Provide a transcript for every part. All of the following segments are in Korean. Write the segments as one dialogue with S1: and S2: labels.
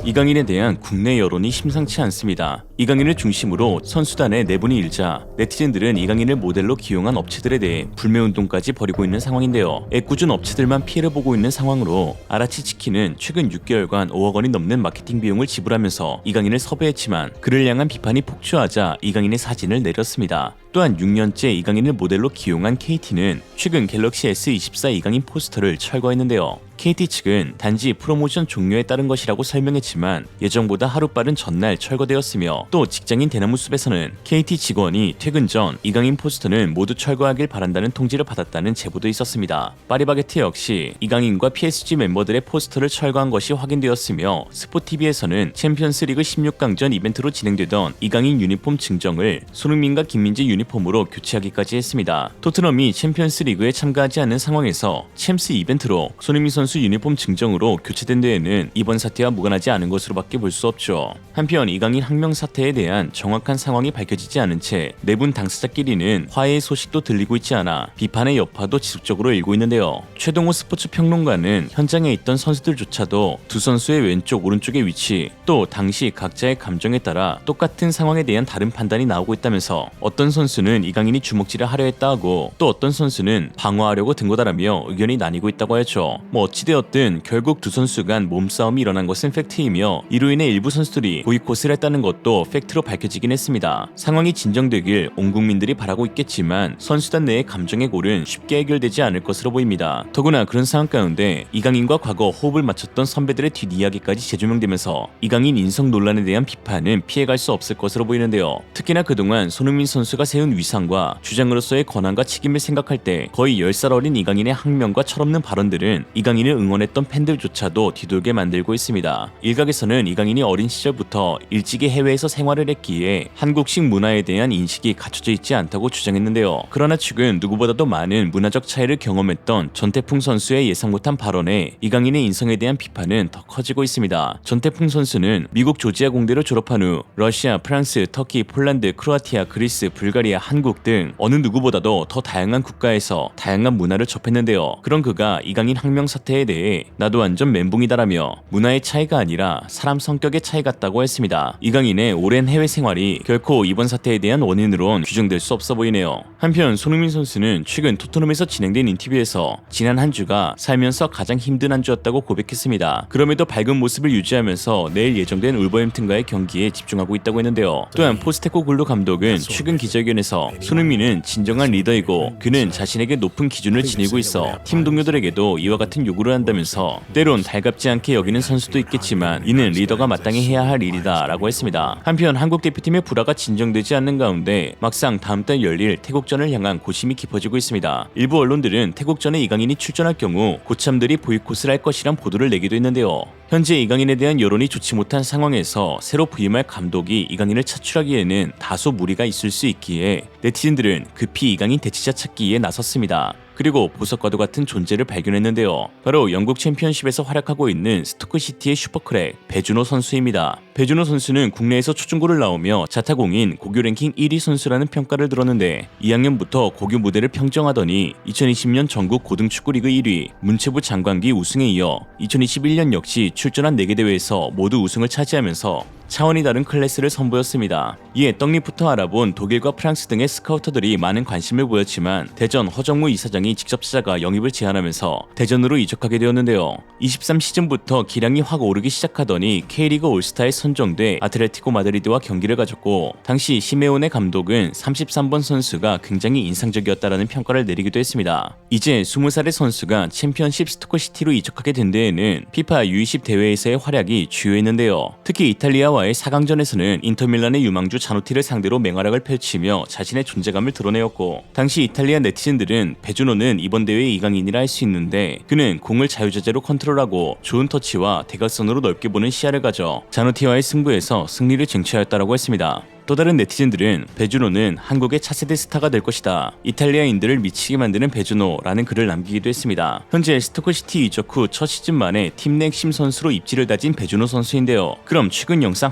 S1: 이강인에 대한 국내 여론이 심상치 않습니다. 이강인을 중심으로 선수단의 내분이 일자 네티즌들은 이강인을 모델로 기용한 업체들에 대해 불매운동까지 벌이고 있는 상황인데요. 애꿎은 업체들만 피해를 보고 있는 상황으로 아라치치킨은 최근 6개월간 5억 원이 넘는 마케팅 비용을 지불하면서 이강인을 섭외했지만 그를 향한 비판이 폭주하자 이강인의 사진을 내렸습니다. 또한 6년째 이강인을 모델로 기용한 KT는 최근 갤럭시 S24 이강인 포스터를 철거했는데요. KT 측은 단지 프로모션 종료에 따른 것이라고 설명했지만 예정보다 하루 빠른 전날 철거되었으며 또 직장인 대나무숲에서는 KT 직원이 퇴근 전 이강인 포스터는 모두 철거하길 바란다는 통지를 받았다는 제보도 있었습니다. 파리바게트 역시 이강인과 PSG 멤버들의 포스터를 철거한 것이 확인되었으며 스포티비에서는 챔피언스리그 16강전 이벤트로 진행되던 이강인 유니폼 증정을 손흥민과 김민재 유니폼으로 교체하기까지 했습니다. 토트넘이 챔피언스리그에 참가하지 않는 상황에서 챔스 이벤트로 손흥민 선수 유니폼 증정으로 교체된 데에는 이번 사태와 무관하지 않은 것으로밖에 볼 수 없죠. 한편 이강인 항명 사태에 대한 정확한 상황이 밝혀지지 않은 채 내분 당사자끼리는 화해의 소식도 들리고 있지 않아 비판의 여파도 지속적으로 일고 있는데요. 최동호 스포츠 평론가는 현장에 있던 선수들조차도 두 선수의 왼쪽 오른쪽의 위치 또 당시 각자의 감정에 따라 똑같은 상황에 대한 다른 판단이 나오고 있다면서 어떤 선수는 이강인이 주먹질을 하려 했다 하고 또 어떤 선수는 방어하려고 든 거다라며 의견이 나뉘고 있다고 하죠. 어찌되었든 결국 두 선수 간 몸싸움이 일어난 것은 팩트이며 이로 인해 일부 선수들이 보이콧을 했다는 것도 팩트로 밝혀지긴 했습니다. 상황이 진정되길 온 국민들이 바라고 있겠지만 선수단 내의 감정의 골은 쉽게 해결되지 않을 것으로 보입니다. 더구나 그런 상황 가운데 이강인과 과거 호흡을 맞췄던 선배들의 뒷이야기까지 재조명되면서 이강인 인성 논란에 대한 비판은 피해갈 수 없을 것으로 보이는데요. 특히나 그동안 손흥민 선수가 세운 위상과 주장으로서의 권한과 책임을 생각할 때 거의 10살 어린 이강인의 항명과 철없는 발언들은 이강인을 응원했던 팬들조차도 뒤돌게 만들고 있습니다. 일각에서는 이강인이 어린 시절부터 일찍이 해외에서 생활을 했기에 한국식 문화에 대한 인식이 갖춰져 있지 않다고 주장했는데요. 그러나 최근 누구보다도 많은 문화적 차이를 경험했던 전태풍 선수의 예상 못한 발언에 이강인의 인성에 대한 비판은 더 커지고 있습니다. 전태풍 선수는 미국 조지아 공대를 졸업한 후 러시아, 프랑스, 터키, 폴란드, 크로아티아, 그리스, 불가리아, 한국 등 어느 누구보다도 더 다양한 국가에서 다양한 문화를 접했는데요. 그런 그가 이강인 항명 사태에 대해 나도 완전 멘붕이다라며 문화의 차이가 아니라 사람 성격의 차이 같다고 했습니다. 이강인의 오랜 해외 생활이 결코 이번 사태에 대한 원인으론 규정될 수 없어 보이네요. 한편 손흥민 선수는 최근 토트넘에서 진행된 인터뷰에서 지난 한 주가 살면서 가장 힘든 한 주였다고 고백했습니다. 그럼에도 밝은 모습을 유지하면서 내일 예정된 울버햄튼과의 경기에 집중하고 있다고 했는데요. 또한 포스테코글루 감독은 최근 기자회견에서 손흥민은 진정한 리더이고 그는 자신에게 높은 기준을 지니고 있어 팀 동료들에게도 이와 같은 요구를 한다면서 때론 달갑지 않게 여기는 선수도 있겠지만 이는 리더가 마땅히 해야 할 일이다 라고 했습니다. 한편 한국 대표팀의 불화가 진정되지 않는 가운데 막상 다음 달 열릴 태국전을 향한 고심이 깊어지고 있습니다. 일부 언론들은 태국전에 이강인이 출전할 경우 고참들이 보이콧을 할 것이란 보도를 내기도 했는데요. 현재 이강인에 대한 여론이 좋지 못한 상황에서 새로 부임할 감독이 이강인을 차출하기에는 다소 무리가 있을 수 있기에 네티즌들은 급히 이강인 대체자 찾기에 나섰습니다. 그리고 보석과도 같은 존재를 발견했는데요. 바로 영국 챔피언십에서 활약하고 있는 스토크시티의 슈퍼크랙 배준호 선수입니다. 배준호 선수는 국내에서 초중고를 나오며 자타공인 고교 랭킹 1위 선수라는 평가를 들었는데 2학년부터 고교 무대를 평정하더니 2020년 전국 고등축구 리그 1위, 문체부 장관기 우승에 이어 2021년 역시 출전한 4개 대회에서 모두 우승을 차지하면서 차원이 다른 클래스를 선보였습니다. 이에 떡잎부터 알아본 독일과 프랑스 등의 스카우터들이 많은 관심을 보였지만 대전 허정무 이사장이 직접 찾아가 영입을 제안하면서 대전으로 이적하게 되었는데요. 23시즌부터 기량이 확 오르기 시작하더니 K리그 올스타에 선정돼 아틀레티코 마드리드와 경기를 가졌고 당시 시메오네 감독은 33번 선수가 굉장히 인상적이었다라는 평가를 내리기도 했습니다. 이제 20살의 선수가 챔피언십 스토크시티로 이적하게 된 데에는 피파 U20 대회에서의 활약이 주요했는데요. 특히 이탈리아와의 4강전에서는 인터밀란의 유망주 자노티를 상대로 맹활약을 펼치며 자신의 존재감을 드러내었고 당시 이탈리아 네티즌들은 배준호는 이번 대회의 이강인이라 할 수 있는데 그는 공을 자유자재로 컨트롤하고 좋은 터치와 대각선으로 넓게 보는 시야를 가져 자노티와의 승부에서 승리를 쟁취하였다라고 했습니다. 또 다른 네티즌들은 배준호는 한국의 차세대 스타가 될 것이다. 이탈리아인들을 미치게 만드는 배준호라는 글을 남기기도 했습니다. 현재 스토크시티 이적 후 첫 시즌 만에 팀 내 핵심 선수로 입지를 다진 배준호 선수인데요. 그럼 최근 영상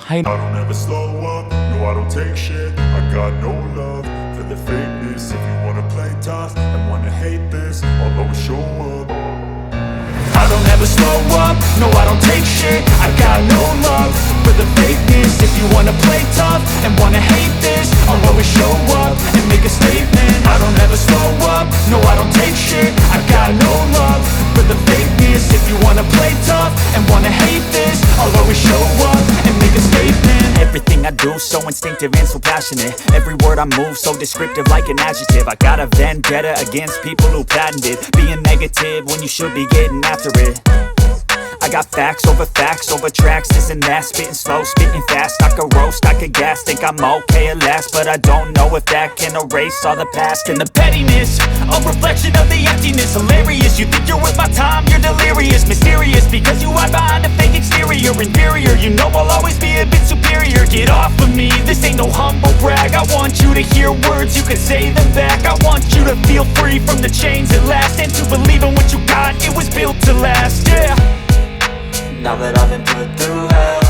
S2: ever slow up, no I don't take shit. I got no love for the fakeness. If you wanna play tough and wanna hate this, I'll always show up and make a statement. I don't ever slow up, no I don't take shit. I got no love for the fakeness. If you wanna play tough and wanna hate this, I'll always show up and make a statement.
S3: Everything I do so instinctive and so passionate. Every word I move so descriptive like an adjective. I got a vendetta against people who patented being negative when you should be getting after it. I got facts over tracks, this and that. Spitting slow, spitting fast. I could roast, I could gas. Think I'm okay at last, but I don't know if that can erase all the past. And the pettiness, a reflection of the emptiness. Hilarious, you think you're worth my time, you're delirious. Mysterious, because you hide behind a fake exterior. Inferior, you know I'll always be a bit superior. Get off of me, this ain't no humble brag. I want you to hear words, you can say them back. I want you to feel free from the chains at last, and to believe in what you got, it was built to last, yeah. Now that I've been put through hell,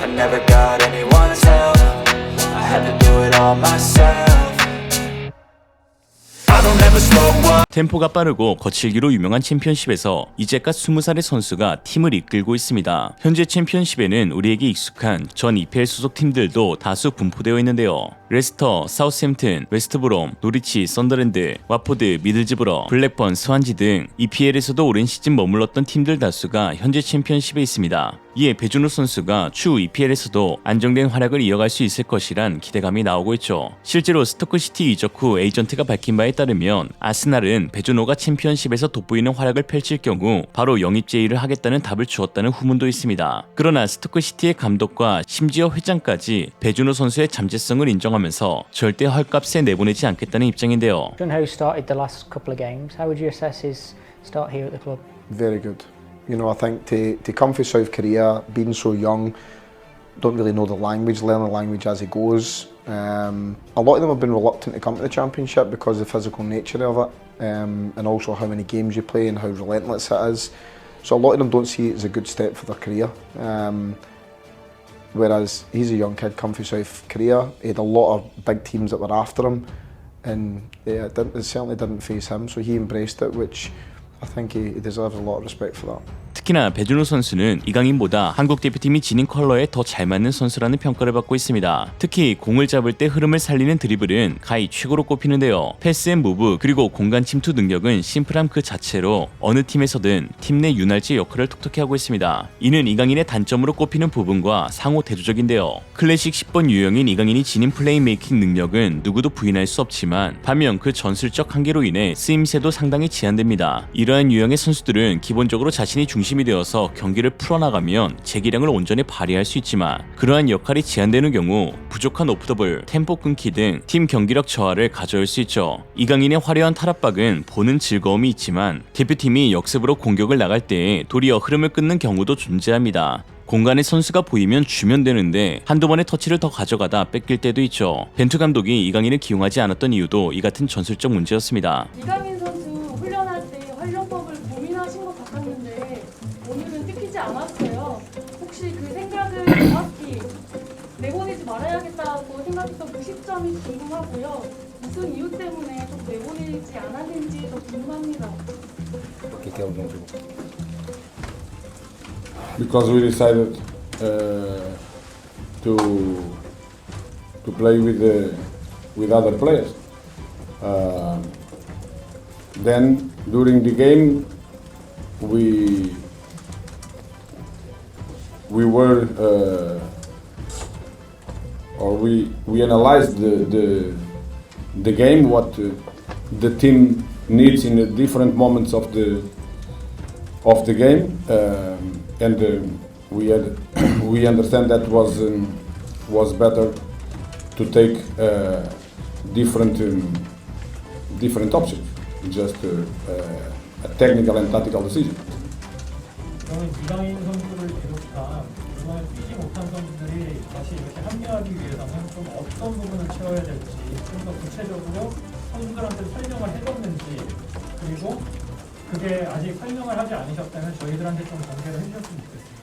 S3: I never got anyone's help. I had to do it all myself.
S2: I don't ever slow up.
S1: 템포가 빠르고 거칠기로 유명한 챔피언십에서 이제껏 20살의 선수가 팀을 이끌고 있습니다. 현재 챔피언십에는 우리에게 익숙한 전 EPL 소속 팀들도 다수 분포되어 있는데요. 레스터, 사우스햄튼, 웨스트브롬, 노리치, 썬더랜드, 와포드, 미들즈브러, 블랙번, 스완지 등 EPL에서도 오랜 시즌 머물렀던 팀들 다수가 현재 챔피언십에 있습니다. 이에 배준호 선수가 추후 EPL에서도 안정된 활약을 이어갈 수 있을 것이란 기대감이 나오고 있죠. 실제로 스토크시티 이적 후 에이전트가 밝힌 바에 따르면 아스날은 배준호가 챔피언십에서 돋보이는 활약을 펼칠 경우 바로 영입 제의를 하겠다는 답을 주었다는 후문도 있습니다. 그러나 스토크시티의 감독과 심지어 회장까지 배준호 선수의 잠재성을 인정하면서 절대 헐값에 내보내지 않겠다는 입장인데요.
S4: Who started the last couple of games? How would you assess his start here at the club?
S5: Very good. You know, I think to come from South Korea, being so young, don't really know the language, learn the language as he goes. A lot of them have been reluctant to come to the Championship because of the physical nature of it, and also how many games you play and how relentless it is. So a lot of them don't see it as a good step for their career. Whereas he's a young kid come from South Korea, he had a lot of big teams that were after him, and yeah, it certainly didn't faze him, so he embraced it, which I think he deserves a lot of respect for that.
S1: 특히나 배준호 선수는 이강인보다 한국 대표팀이 지닌 컬러에 더 잘 맞는 선수라는 평가를 받고 있습니다. 특히 공을 잡을 때 흐름을 살리는 드리블은 가히 최고로 꼽히는데요. 패스 앤 무브 그리고 공간 침투 능력은 심플함 그 자체로 어느 팀에서든 팀 내 윤활지 역할을 톡톡히 하고 있습니다. 이는 이강인의 단점으로 꼽히는 부분과 상호 대조적인데요. 클래식 10번 유형인 이강인이 지닌 플레이메이킹 능력은 누구도 부인할 수 없지만 반면 그 전술적 한계로 인해 쓰임새도 상당히 제한됩니다. 이러한 유형의 선수들은 기본적으로 자신이 중심이 되어서 경기를 풀어나가면 재기량을 온전히 발휘할 수 있지만 그러한 역할이 제한되는 경우 부족한 오프더블, 템포 끊기 등 팀 경기력 저하를 가져올 수 있죠. 이강인의 화려한 탈압박은 보는 즐거움이 있지만 대표팀이 역습으로 공격을 나갈 때 도리어 흐름을 끊는 경우도 존재합니다. 공간에 선수가 보이면 주면 되는데 한두 번의 터치를 더 가져가다 뺏길 때도 있죠. 벤투 감독이 이강인을 기용하지 않았던 이유도 이 같은 전술적 문제였습니다.
S6: 이강인 선수 훈련할 때 활용법을 고민하신 것 같았는데 오늘은 찍히지 않았어요. 혹시 그 생각을 정확히 내보내지 말아야겠다고 생각했던 그 시점이 궁금하고요. 무슨 이유 때문에 좀 내보내지 않았는지 더 궁금합니다.
S7: Because we decided to play with other players. Then during the game we were or we analyzed the game, what the team needs in the different moments of the game, and we understand that was better to take different options, just a technical and tactical decision.
S8: 저는 이강인 선수를 비롯한 그동안 뛰지 못한 선수들이 다시 이렇게 합류하기 위해서는 좀 어떤 부분을 채워야 될지 좀 더 구체적으로 선수들한테 설명을 해줬는지, 그리고 그게 아직 설명을 하지 않으셨다면 저희들한테 좀 공개를 해주셨으면 좋겠습니다.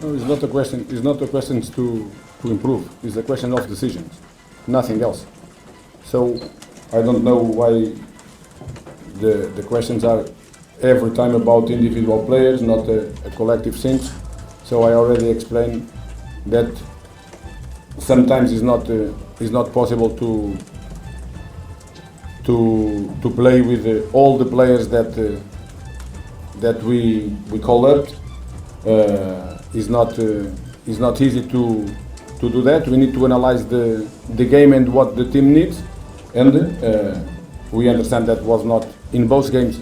S7: No, it's not a question. It's not a question to improve. It's a question of decisions, nothing else. So I don't know why the questions are every time about individual players, not a collective thing. So I already explained that sometimes it's not possible to play with all the players that we call up. It's not easy to do that. We need to analyze the game and what the team needs, and we understand that was not in both games.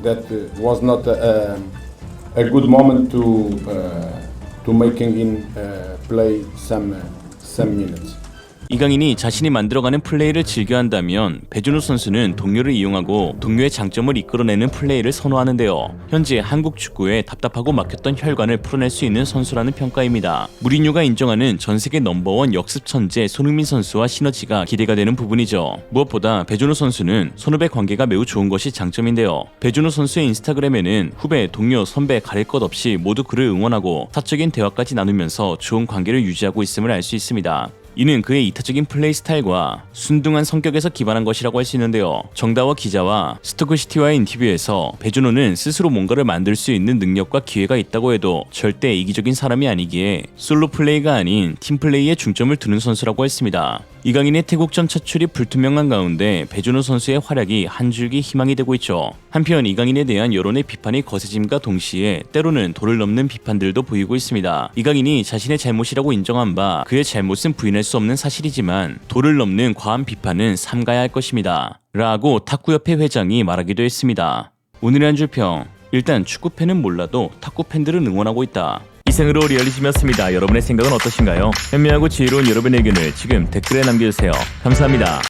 S7: That was not a good moment to making in play some minutes.
S1: 이강인이 자신이 만들어가는 플레이를 즐겨한다면 배준호 선수는 동료를 이용하고 동료의 장점을 이끌어내는 플레이를 선호하는데요. 현재 한국 축구에 답답하고 막혔던 혈관을 풀어낼 수 있는 선수라는 평가입니다. 무리뉴가 인정하는 전세계 넘버원 역습 천재 손흥민 선수와 시너지가 기대가 되는 부분이죠. 무엇보다 배준호 선수는 선후배 관계가 매우 좋은 것이 장점인데요. 배준호 선수의 인스타그램에는 후배, 동료, 선배 가릴 것 없이 모두 그를 응원하고 사적인 대화까지 나누면서 좋은 관계를 유지하고 있음을 알 수 있습니다. 이는 그의 이타적인 플레이 스타일과 순둥한 성격에서 기반한 것이라고 할 수 있는데요. 정다워 기자와 스토크시티와의 인터뷰에서 배준호는 스스로 뭔가를 만들 수 있는 능력과 기회가 있다고 해도 절대 이기적인 사람이 아니기에 솔로 플레이가 아닌 팀 플레이에 중점을 두는 선수라고 했습니다. 이강인의 태국전 차출이 불투명한 가운데 배준호 선수의 활약이 한 줄기 희망이 되고 있죠. 한편 이강인에 대한 여론의 비판이 거세짐과 동시에 때로는 도를 넘는 비판들도 보이고 있습니다. 이강인이 자신의 잘못이라고 인정한 바 그의 잘못은 부인할 수 없는 사실이지만 도를 넘는 과한 비판은 삼가야 할 것입니다. 라고 탁구협회 회장이 말하기도 했습니다. 오늘의 한 줄 평. 일단 축구팬은 몰라도 탁구 팬들은 응원하고 있다. 이상으로 리얼리즘이었습니다. 여러분의 생각은 어떠신가요? 현명하고 지혜로운 여러분의 의견을 지금 댓글에 남겨주세요. 감사합니다.